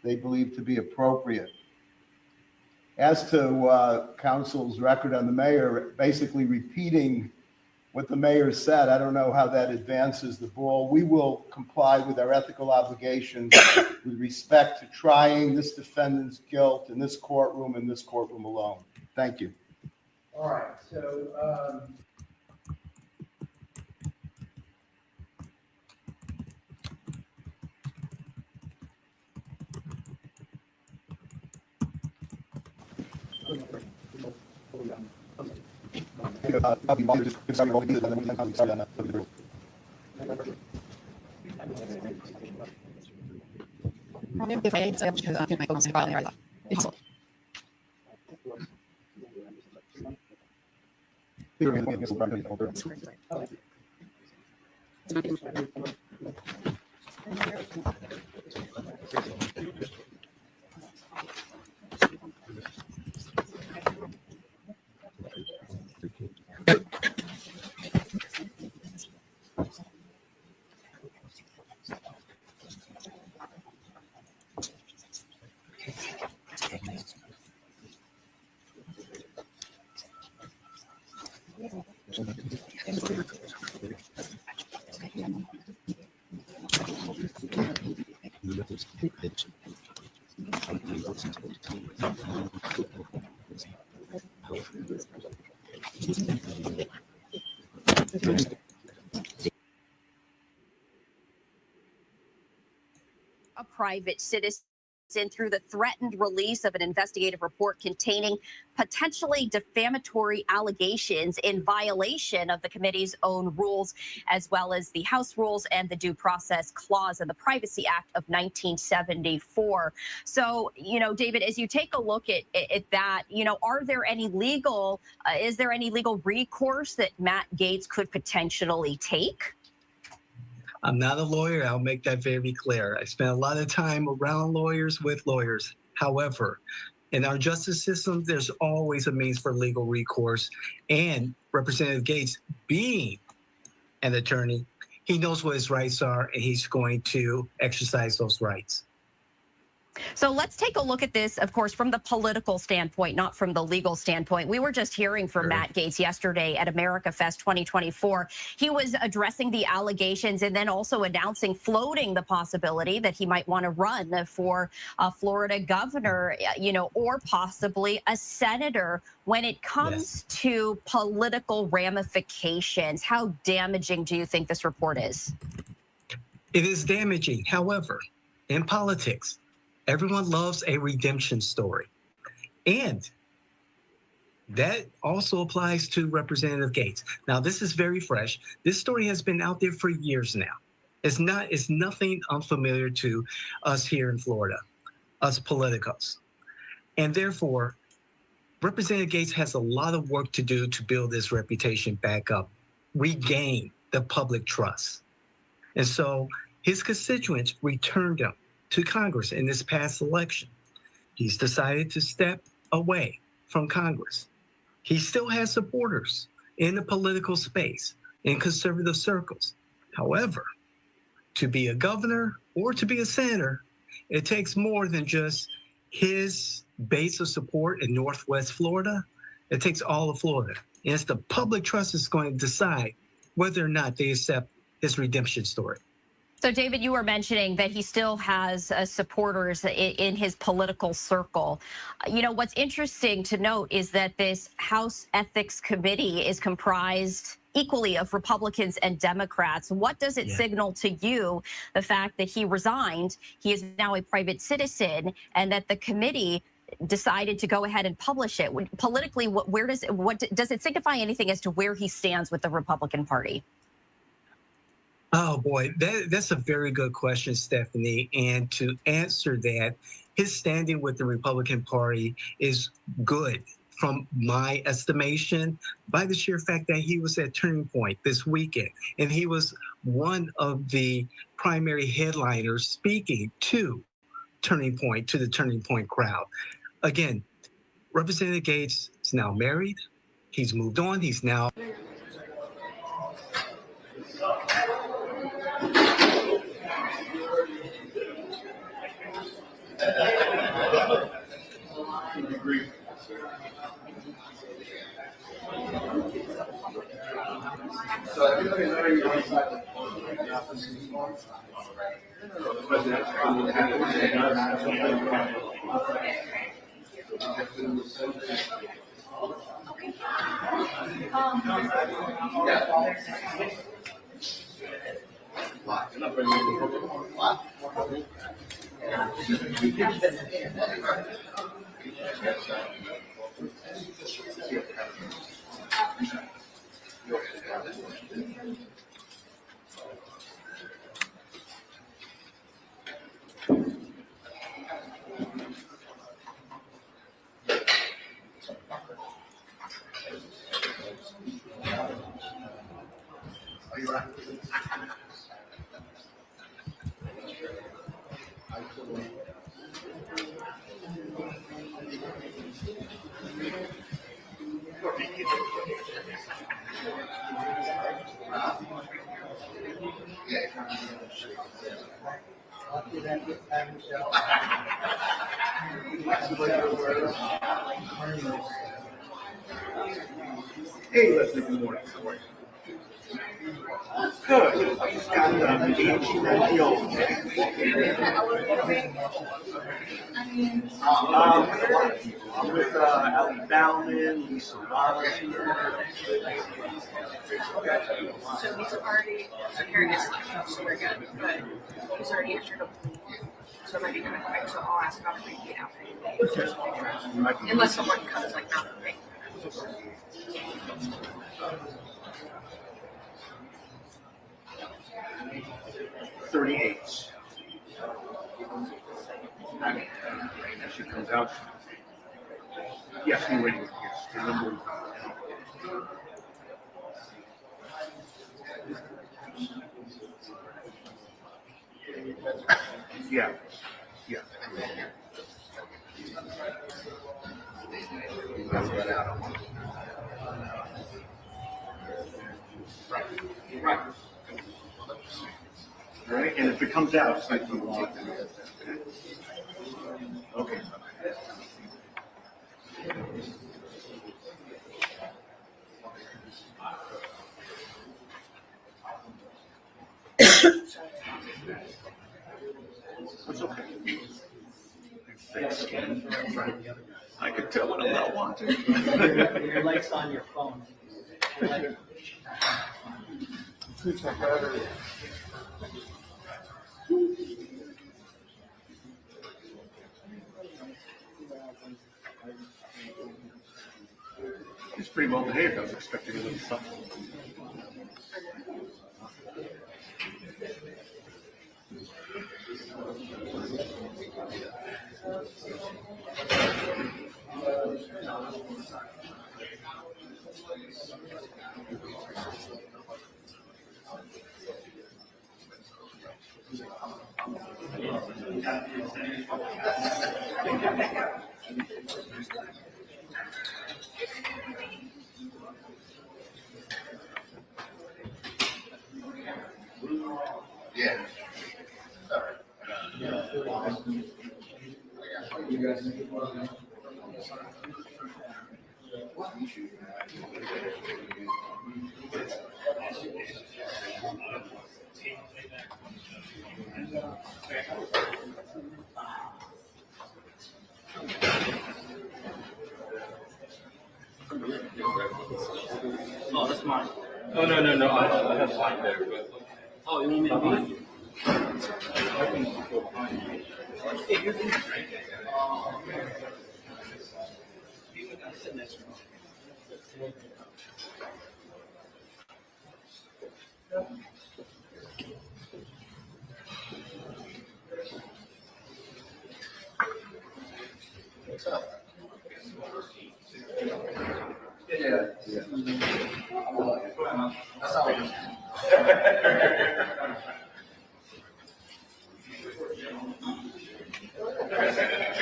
they believe to be appropriate. As to council's record on the mayor, basically repeating what the mayor said, I don't know how that advances the ball. We will comply with our ethical obligations with respect to trying this defendant's guilt in this courtroom and this courtroom alone. Thank you. All right, so a private citizen through the threatened release of an investigative report containing potentially defamatory allegations in violation of the committee's own rules, as well as the House rules and the Due Process Clause of the Privacy Act of 1974. So, David, as you take a look at that, are there any legal, is there any legal recourse that Matt Gaetz could potentially take? I'm not a lawyer. I'll make that very clear. I spent a lot of time around lawyers with lawyers. However, in our justice system, there's always a means for legal recourse. And Representative Gaetz, being an attorney, he knows what his rights are, and he's going to exercise those rights. So let's take a look at this, of course, from the political standpoint, not from the legal standpoint. We were just hearing from Matt Gaetz yesterday at America Fest 2024. He was addressing the allegations and then also announcing, floating the possibility that he might want to run for Florida governor, or possibly a senator. When it comes to political ramifications, how damaging do you think this report is? It is damaging. However, in politics, everyone loves a redemption story. And that also applies to Representative Gaetz. Now, this is very fresh. This story has been out there for years now. It's nothing unfamiliar to us here in Florida, us politicos. And therefore, Representative Gaetz has a lot of work to do to build this reputation back up, regain the public trust. And so his constituents returned him to Congress in this past election. He's decided to step away from Congress. He still has supporters in the political space, in conservative circles. However, to be a governor or to be a senator, it takes more than just his base of support in Northwest Florida. It takes all of Florida. And it's the public trust that's going to decide whether or not they accept his redemption story. So, David, you were mentioning that he still has supporters in his political circle. What's interesting to note is that this House Ethics Committee is comprised equally of Republicans and Democrats. What does it signal to you, the fact that he resigned, he is now a private citizen, and that the committee decided to go ahead and publish it? Politically, what does it signify anything as to where he stands with the Republican Party? Oh, boy, that's a very good question, Stephanie. And to answer that, his standing with the Republican Party is good from my estimation, by the sheer fact that he was at Turning Point this weekend. And he was one of the primary headliners speaking to Turning Point, to the Turning Point crowd. Again, Representative Gaetz is now married. He's moved on. He's now... So everybody know you're on side. Hey, Leslie, good morning. How are you? Good. Got mediation at the old. I'm with Ellie Bauman, Lisa Roberts here. So he's already secured his selection, so we're good. But he's already entered a plea. So it might be kind of quick, so I'll ask about a repeat after. Unless someone comes like that with me. 38. She comes out. Yes, we're waiting. Yes, the number. Yeah. Yeah. Right. Right, and if it comes out, it's like you want. Okay. It's okay. I could tell when I'm not wanting. Your light's on your phone. He's pretty well behaved. I was expecting a little something. Yeah. Oh, that's mine. Oh, no. I have one there. But Oh, you want me to behind you? I can go behind you. Yeah, you're good. Sit next to me. What's up? Yeah. That's all.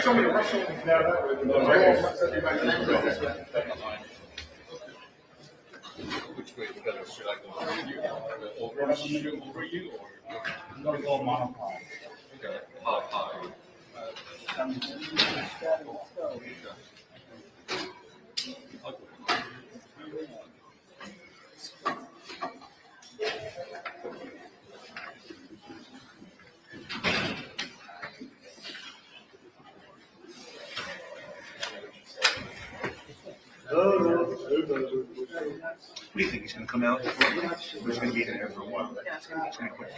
Somebody Russell now that with Which way is better? Should I go over you? Over you, or I'm gonna go monopod. okay, high? What do you think? He's going to come out? Or he's going to be in there for a while? Yeah, it's gonna be. He's going to quit.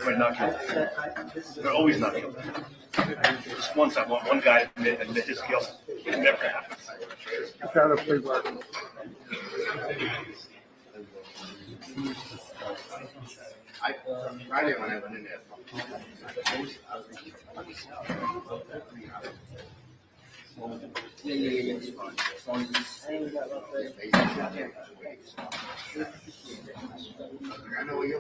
Might not kill him. They're always not killed. Just once I want one guy to admit his guilt. It never happens. Without a plea bargain. Friday when I went in there. Yeah. It's fine. As long as I know you.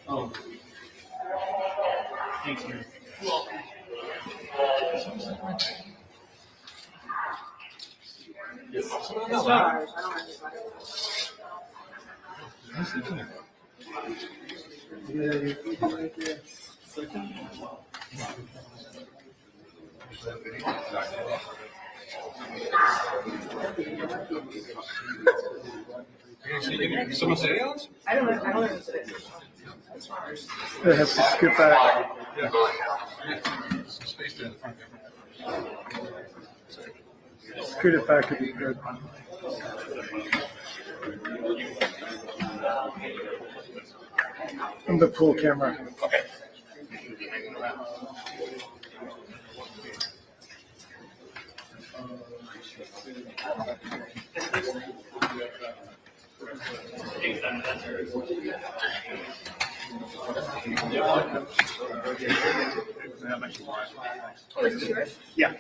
Oh. Thanks, man. It's ours. I don't have Someone say else? I don't know if it's It's ours. They have to skip back. Some space there in the front. Scoot it back would be good. And the pool camera. Okay. Oh, is this yours? Yeah.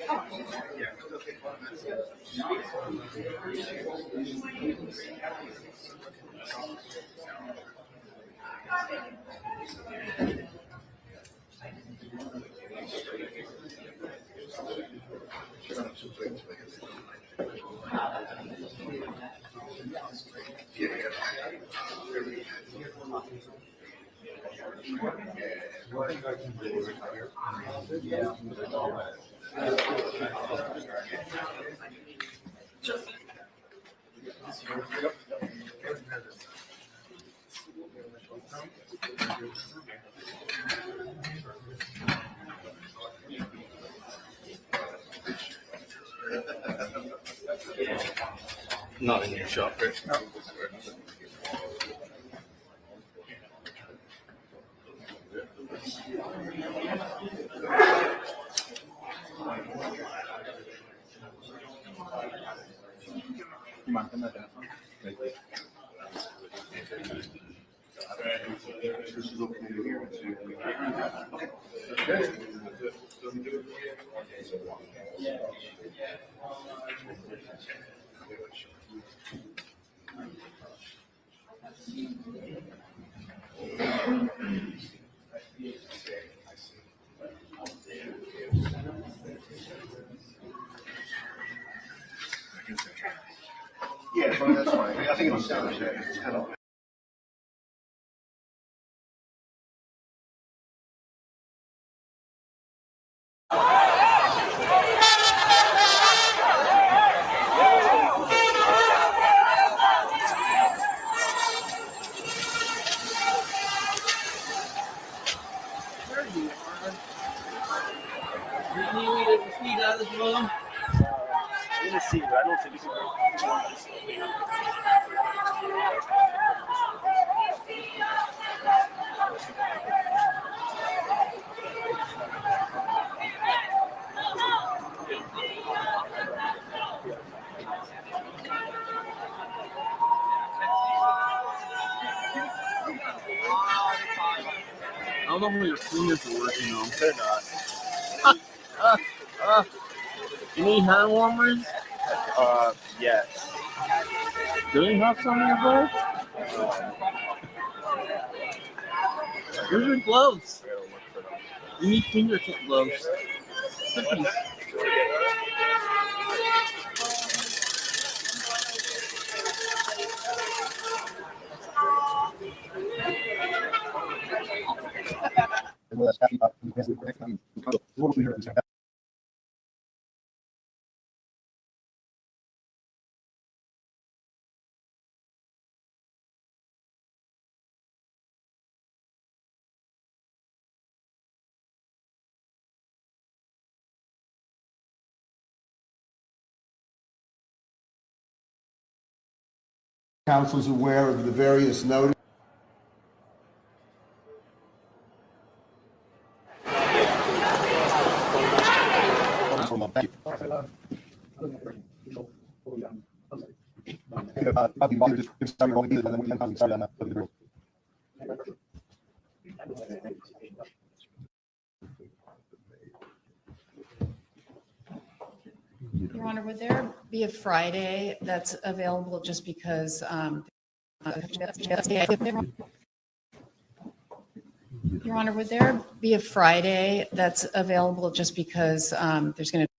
Not in your shop, right? No. You mind putting that down? This is okay here. Yeah, well, that's fine. I think it'll sound okay. It's kind of. I'm gonna see, but I don't think it's I don't know where your fingers are working on. They're not. You need hand warmers? Yes. Do you have some in your bag? Where's your gloves? You need fingertip gloves. Cookies. Council's aware of the various notices. Your Honor, would there be a Friday that's available just because? Your Honor, would there be a Friday that's available just because there's going to?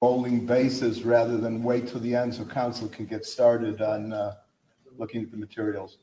Rolling basis rather than wait till the end so council can get started on looking at the materials.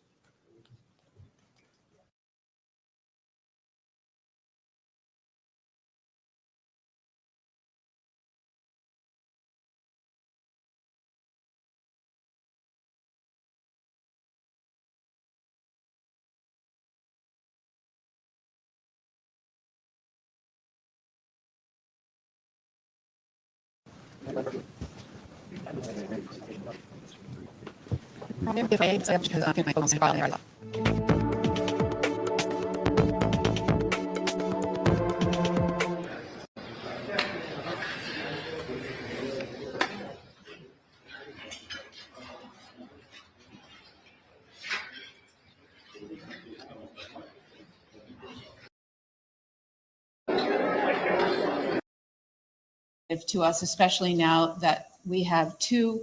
To us, especially now that we have two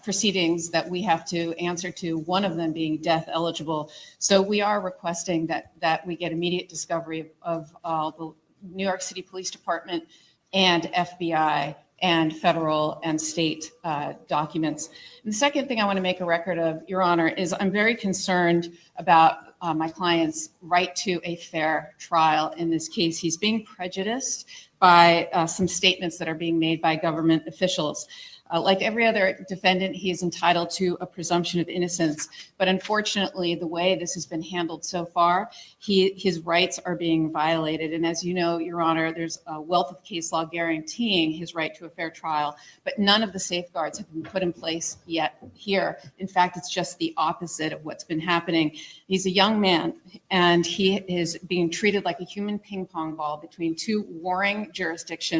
proceedings that we have to answer to, one of them being death eligible. So we are requesting that we get immediate discovery of the New York City Police Department and FBI and federal and state documents. And the second thing I want to make a record of, Your Honor, is I'm very concerned about my client's right to a fair trial in this case. He's being prejudiced by some statements that are being made by government officials. Like every other defendant, he is entitled to a presumption of innocence. But unfortunately, the way this has been handled so far, his rights are being violated. And as you know, Your Honor, there's a wealth of case law guaranteeing his right to a fair trial, but none of the safeguards have been put in place yet here. In fact, it's just the opposite of what's been happening. He's a young man, and he is being treated like a human ping pong ball between two warring jurisdictions.